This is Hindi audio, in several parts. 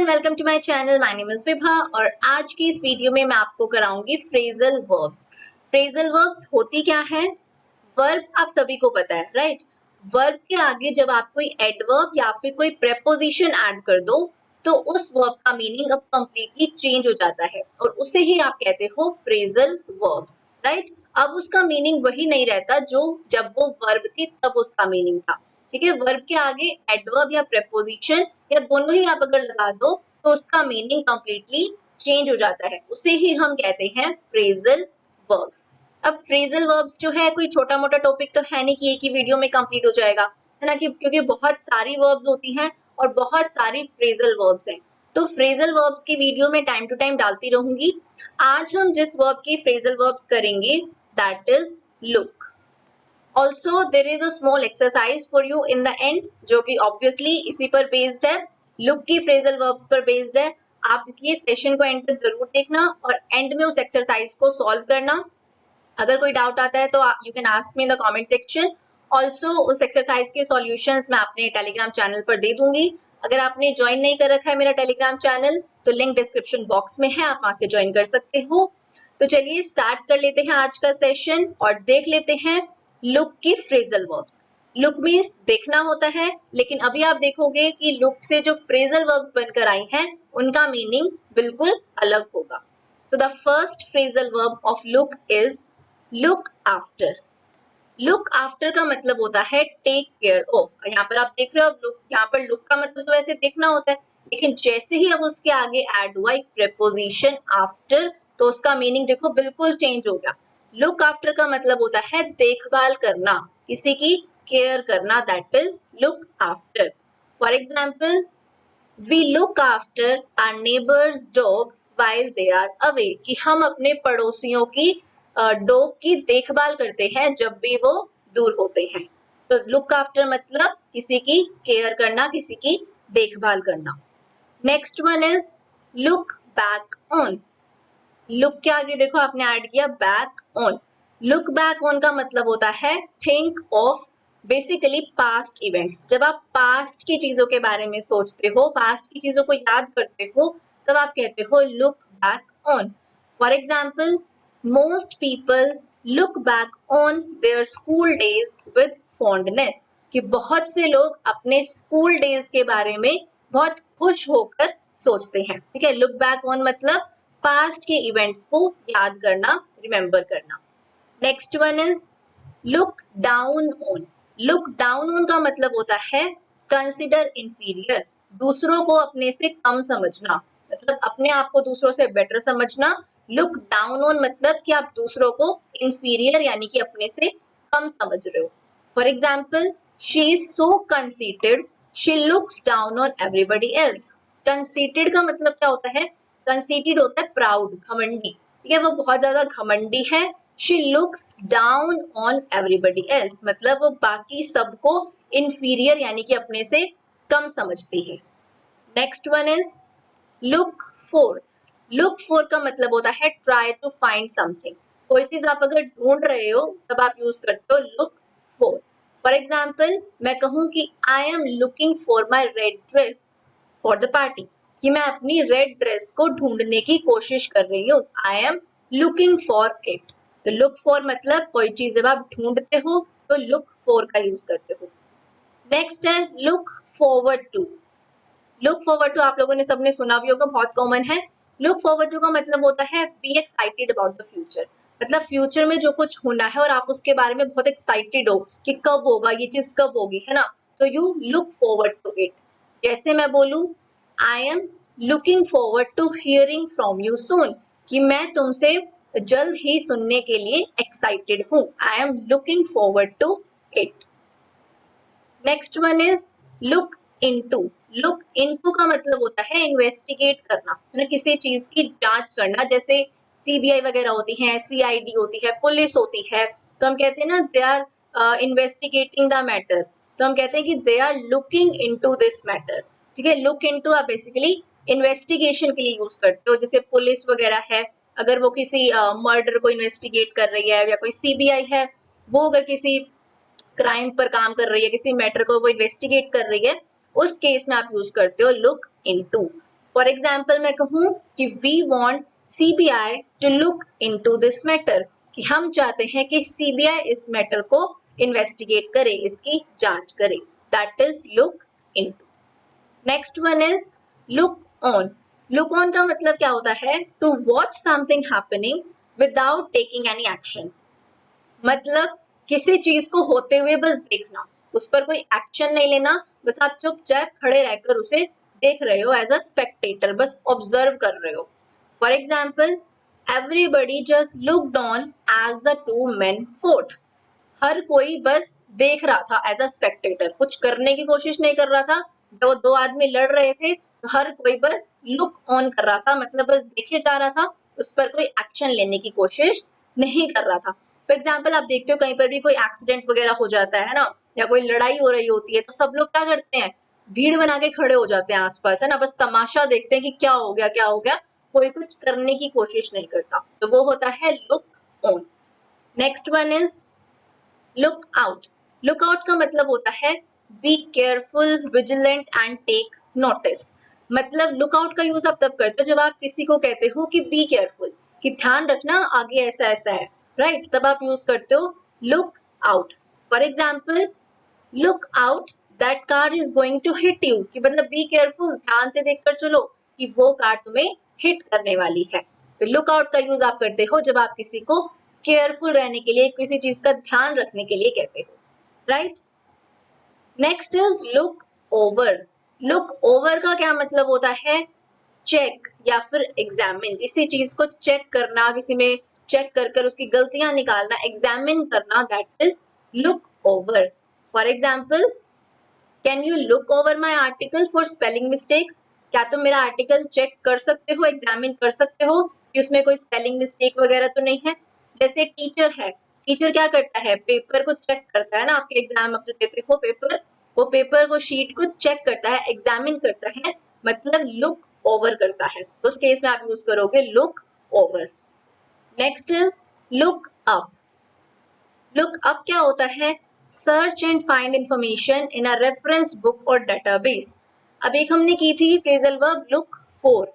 And welcome to my channel. My name is Vibha और आज की इस वीडियो में मैं आपको कराऊंगी फ्रेजल वर्ब्स। फ्रेजल वर्ब्स होती क्या है? वर्ब आप सभी को पता है, राइट? वर्ब के आगे जब आप कोई एडवर्ब या फिर कोई प्रेपोजिशन ऐड कर दो तो उस वर्ब का मीनिंग अब कंप्लीटली चेंज हो जाता है और उसे ही आप कहते हो फ्रेजल वर्ब्स, राइट? अब उसका मीनिंग वही नहीं रहता जो जब वो वर्ब थी तब उसका मीनिंग था। ठीक है, वर्ब के आगे एडवर्ब या प्रेपोजिशन या दोनों ही आप अगर लगा दो तो उसका मीनिंग कंप्लीटली चेंज हो जाता है, उसे ही हम कहते हैं फ्रेजल वर्ब्स। अब फ्रेजल वर्ब्स जो है कोई छोटा मोटा टॉपिक तो है नहीं कि एक ही वीडियो में कंप्लीट हो जाएगा, है ना? क्योंकि बहुत सारी वर्ब्स होती हैं और बहुत सारी फ्रेजल वर्ब्स हैं, तो फ्रेजल वर्ब्स की वीडियो में टाइम टू टाइम डालती रहूंगी। आज हम जिस वर्ब की फ्रेजल वर्ब्स करेंगे that is look. Also there is a small exercise for you in the end जो कि ऑब्वियसली इसी पर बेस्ड है, लुक की फ्रेजल वर्ब्स पर बेस्ड है। आप इसलिए सेशन को एंड तक जरूर देखना और एंड में उस एक्सरसाइज को सॉल्व करना। अगर कोई डाउट आता है तो you can ask me in the comment section. Also उस एक्सरसाइज के सॉल्यूशंस मैं अपने टेलीग्राम चैनल पर दे दूंगी। अगर आपने ज्वाइन नहीं कर रखा है मेरा टेलीग्राम चैनल तो लिंक डिस्क्रिप्शन बॉक्स में है, आप वहां से ज्वाइन कर सकते हो। तो चलिए स्टार्ट कर लेते हैं आज का सेशन और देख लेते हैं लुक की फ्रेजल वर्ब्स। लुक मीन्स देखना होता है, लेकिन अभी आप देखोगे कि लुक से जो फ्रेजल वर्ब्स बनकर आई हैं उनका मीनिंग बिल्कुल अलग होगा। So the first phrasal verb of look is look after. Look after का मतलब होता है टेक केयर ऑफ। यहाँ पर आप देख रहे हो, अब लुक, यहाँ पर लुक का मतलब तो वैसे देखना होता है, लेकिन जैसे ही अब उसके आगे ऐड हुआ एक प्रेपोजिशन आफ्टर तो उसका मीनिंग देखो बिल्कुल चेंज हो गया। लुक आफ्टर का मतलब होता है देखभाल करना, किसी की केयर करना, that is look after. For example, we look after our neighbours dog while they are away, कि हम अपने पड़ोसियों की डॉग की देखभाल करते हैं जब भी वो दूर होते हैं। तो लुक आफ्टर मतलब किसी की केयर करना, किसी की देखभाल करना। Next one is look back on. Look के आगे देखो आपने ऐड किया back on. Look back on का मतलब होता है think of, basically past events. जब आप पास्ट की चीजों के बारे में सोचते हो, पास्ट की चीजों को याद करते हो, तब आप कहते हो look back on. For example, most people look back on their school days with fondness, कि बहुत से लोग अपने स्कूल डेज के बारे में बहुत खुश होकर सोचते हैं। ठीक है, लुक बैक ऑन मतलब पास्ट के इवेंट्स को याद करना, रिमेंबर करना। Next one is look down on. Look down on का मतलब होता है कंसिडर इंफीरियर, दूसरों को अपने से कम समझना, मतलब अपने आप को दूसरों से बेटर समझना। लुक डाउन ऑन मतलब कि आप दूसरों को इंफीरियर यानी कि अपने से कम समझ रहे हो। For example, she is so conceited, she looks down on everybody else. Conceited का मतलब क्या होता है? कंसीटेड होता है प्राउड, घमंडी। ठीक है, वो बहुत ज्यादा घमंडी है। She looks down on everybody else मतलब वो बाकी सबको इंफीरियर यानी कि अपने से कम समझती है। Next one is look for. Look for का मतलब होता है ट्राई टू फाइंड समथिंग। कोई चीज आप अगर ढूंढ रहे हो तब आप यूज करते हो लुक फॉर। फॉर एग्जाम्पल, मैं कहूं कि आई am looking for my red dress for the party, कि मैं अपनी रेड ड्रेस को ढूंढने की कोशिश कर रही हूँ। I am looking for it. तो लुक फॉर मतलब कोई चीज जब आप ढूंढते हो तो लुक फॉर का यूज करते हो। नेक्स्ट है look forward to. Look forward to आप लोगों ने सबने सुना भी होगा, बहुत कॉमन है। लुक फॉरवर्ड टू का मतलब होता है be excited about the future, मतलब फ्यूचर में जो कुछ होना है और आप उसके बारे में बहुत एक्साइटेड हो कि कब होगा, ये चीज कब होगी, है ना? तो you look forward to it. जैसे मैं बोलूं, I am looking forward to hearing from you soon, कि मैं तुमसे जल्द ही सुनने के लिए एक्साइटेड हूँ। I am looking forward to it. Next one is look into. Look into का मतलब होता है इन्वेस्टिगेट करना, है ना? किसी चीज की जांच करना, जैसे सीबीआई वगैरह होती है, सीआईडी होती है, पुलिस होती है, तो हम कहते हैं ना they are investigating the matter, तो हम कहते हैं कि they are looking into this matter. ठीक है, लुक इनटू आप बेसिकली इन्वेस्टिगेशन के लिए यूज करते हो। जैसे पुलिस वगैरह है, अगर वो किसी मर्डर को इन्वेस्टिगेट कर रही है, या कोई सीबीआई है वो अगर किसी क्राइम पर काम कर रही है, किसी मैटर को वो इन्वेस्टिगेट कर रही है, उस केस में आप यूज करते हो लुक इनटू। फॉर एग्जाम्पल मैं कहूँ कि we want CBI to look into this matter, कि हम चाहते हैं कि CBI इस मैटर को इन्वेस्टिगेट करे, इसकी जांच करे। That is look into. Next one is look on. Look on का मतलब क्या होता है? To watch something happening without taking any action. मतलब किसी चीज को होते हुए बस देखना, उस पर कोई एक्शन नहीं लेना, बस आप चुपचाप खड़े रहकर उसे देख रहे हो एज अ स्पेक्टेटर, बस ऑब्जर्व कर रहे हो। For example, everybody just looked on as the two men fought. हर कोई बस देख रहा था एज अ स्पेक्टेटर, कुछ करने की कोशिश नहीं कर रहा था। जब वो दो आदमी लड़ रहे थे तो हर कोई बस लुक ऑन कर रहा था, मतलब बस देखे जा रहा था, उस पर कोई एक्शन लेने की कोशिश नहीं कर रहा था। फॉर एग्जाम्पल, आप देखते हो कहीं पर भी कोई एक्सीडेंट वगैरह हो जाता है ना, या कोई लड़ाई हो रही होती है, तो सब लोग क्या करते हैं? भीड़ बना के खड़े हो जाते हैं आसपास, है ना, बस तमाशा देखते हैं कि क्या हो गया क्या हो गया, कोई कुछ करने की कोशिश नहीं करता। तो वो होता है look on. Next one is look out. Look out का मतलब होता है be careful, vigilant and take notice. मतलब लुक आउट का यूज आप तब करते हो जब आप किसी को कहते हो कि बी केयरफुल, कि ध्यान रखना आगे ऐसा ऐसा है, राइट? तब आप यूज करते हो look out. For example, look out that car is going to hit you, कि मतलब बी केयरफुल, ध्यान से देखकर चलो कि वो कार तुम्हें हिट करने वाली है। तो लुक आउट का यूज आप करते हो जब आप किसी को केयरफुल रहने के लिए, किसी चीज का ध्यान रखने के लिए कहते हो, right? Next is look over. Look over का क्या मतलब होता है? चेक या फिर एग्जामिन, किसी चीज को चेक करना, किसी में चेक कर कर उसकी गलतियां निकालना, एग्जामिन करना, that is look over. For example, can you look over my article for spelling mistakes? क्या तुम मेरा आर्टिकल चेक कर सकते हो, एग्जामिन कर सकते हो कि उसमें कोई स्पेलिंग मिस्टेक वगैरह तो नहीं है? जैसे टीचर है, टीचर क्या करता है? पेपर को चेक करता है ना, आपके एग्जाम आप जो देते हो पेपर, वो पेपर को शीट को चेक करता है, एग्जामिन करता है, मतलब लुक ओवर करता है। तो उस केस में आप यूज करोगे look over. Next is look up. Look up क्या होता है? Search and find information in a reference book और डेटाबेस। अब एक हमने की थी phrasal verb look for.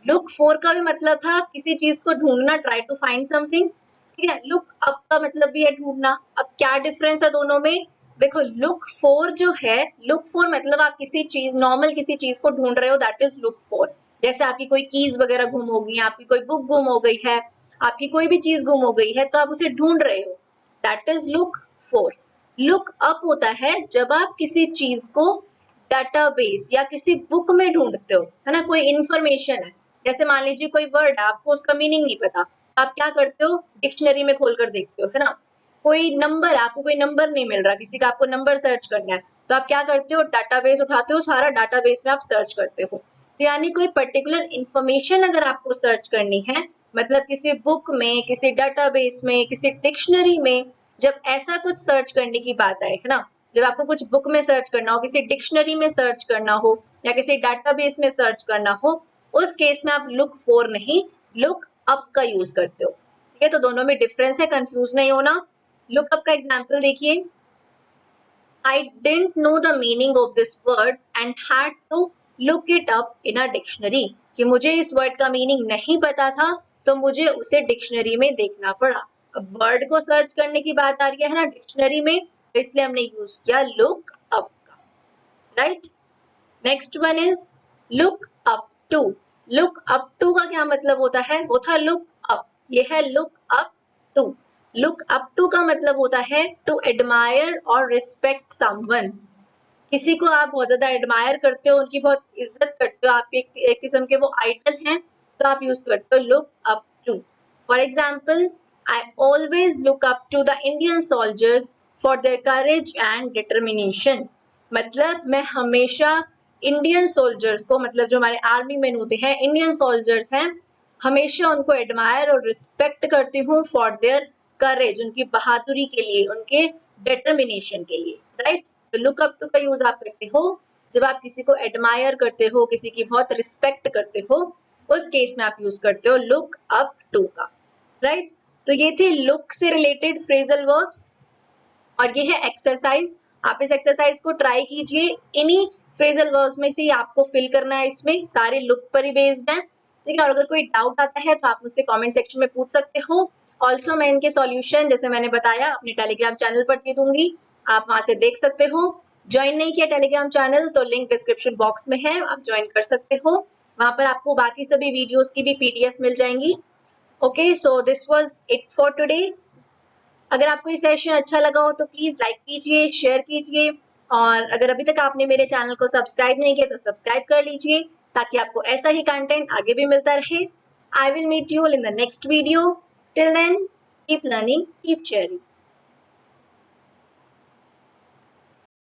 Look for का भी मतलब था किसी चीज को ढूंढना, ट्राई टू फाइंड समथिंग, ठीक है। लुक अप का मतलब भी है ढूंढना। अब क्या डिफरेंस है दोनों में? देखो, लुक फॉर जो है, लुक फॉर मतलब आप किसी चीज, नॉर्मल किसी चीज को ढूंढ रहे हो, दैट इज लुक फॉर। जैसे आपकी कोई कीज वगैरह गुम हो गई, आपकी कोई बुक गुम हो गई है, आपकी कोई भी चीज गुम हो गई है, तो आप उसे ढूंढ रहे हो, that is look for. Look up होता है जब आप किसी चीज को डाटाबेस या किसी बुक में ढूंढते हो, है ना, कोई इंफॉर्मेशन है। जैसे मान लीजिए कोई वर्ड है, आपको उसका मीनिंग नहीं पता, आप क्या करते हो? डिक्शनरी में खोलकर देखते हो, है ना। कोई नंबर, आपको कोई नंबर नहीं मिल रहा, किसी का आपको नंबर सर्च करना है, तो आप क्या करते हो? डाटाबेस उठाते हो, सारा डाटाबेस में आप सर्च करते हो। तो यानी कोई पर्टिकुलर इंफॉर्मेशन अगर आपको सर्च करनी है, मतलब किसी बुक में, किसी डाटाबेस में, किसी डिक्शनरी में, जब ऐसा कुछ सर्च करने की बात आए, है ना, जब आपको कुछ बुक में सर्च करना हो, किसी डिक्शनरी में सर्च करना हो, या किसी डाटाबेस में सर्च करना हो, उस केस में आप लुक फॉर नहीं, लुक अप का यूज करते हो, ठीक है। तो दोनों में डिफरेंस है, कंफ्यूज नहीं होना। लुक अप का एग्जाम्पल देखिए, I didn't know the meaning of this word and had to look it up in a dictionary, कि मुझे इस वर्ड का मीनिंग नहीं पता था, तो मुझे उसे डिक्शनरी में देखना पड़ा। अब वर्ड को सर्च करने की बात आ रही है ना डिक्शनरी में, तो इसलिए हमने यूज किया लुक अप का, right. Next one is look up to. Look up to का क्या मतलब होता है? वो था लुक अप, ये है look up to. Look up to का मतलब होता है टू एडमायर और रिस्पेक्ट समवन। किसी को आप बहुत ज्यादा एडमायर करते हो, उनकी बहुत इज्जत करते हो, आप एक किस्म के वो आइडल हैं, तो आप यूज करते हो look up to. For example, I always look up to the Indian soldiers for their courage and determination. मतलब मैं हमेशा इंडियन सोल्जर्स को, मतलब जो हमारे आर्मी मैन होते हैं, इंडियन सोल्जर्स हैं, हमेशा उनको एडमायर और रिस्पेक्ट करती हूँ फॉर देयर करेज, उनकी बहादुरी के लिए, उनके डिटर्मिनेशन के लिए, राइट। तो लुक अप टू का यूज आप करते हो जब आप किसी को एडमायर करते हो, किसी की बहुत रिस्पेक्ट करते हो, उस केस में आप यूज करते हो लुक अप टू का, राइट। तो ये थे लुक से रिलेटेड फ्रेजल वर्ब्स, और ये है एक्सरसाइज। आप इस एक्सरसाइज को ट्राई कीजिए, इन्हीं फ्रेजल वर्ब्स में से ही आपको फिल करना है, इसमें सारे लुक पर ही बेस्ड है, ठीक है। और अगर कोई डाउट आता है तो आप मुझसे कमेंट सेक्शन में पूछ सकते हो। ऑल्सो मैं इनके सॉल्यूशन जैसे मैंने बताया अपने टेलीग्राम चैनल पर दे दूंगी, आप वहां से देख सकते हो। ज्वाइन नहीं किया टेलीग्राम चैनल तो लिंक डिस्क्रिप्शन बॉक्स में है, आप ज्वाइन कर सकते हो। वहां पर आपको बाकी सभी वीडियोस की भी पीडीएफ मिल जाएंगी। Okay, so this was it for today. अगर आपको ये सेशन अच्छा लगा हो तो प्लीज लाइक कीजिए, शेयर कीजिए, और अगर अभी तक आपने मेरे चैनल को सब्सक्राइब नहीं किया तो सब्सक्राइब कर लीजिए ताकि आपको ऐसा ही कंटेंट आगे भी मिलता रहे। I will meet you in the next video. Till then, keep learning, keep sharing.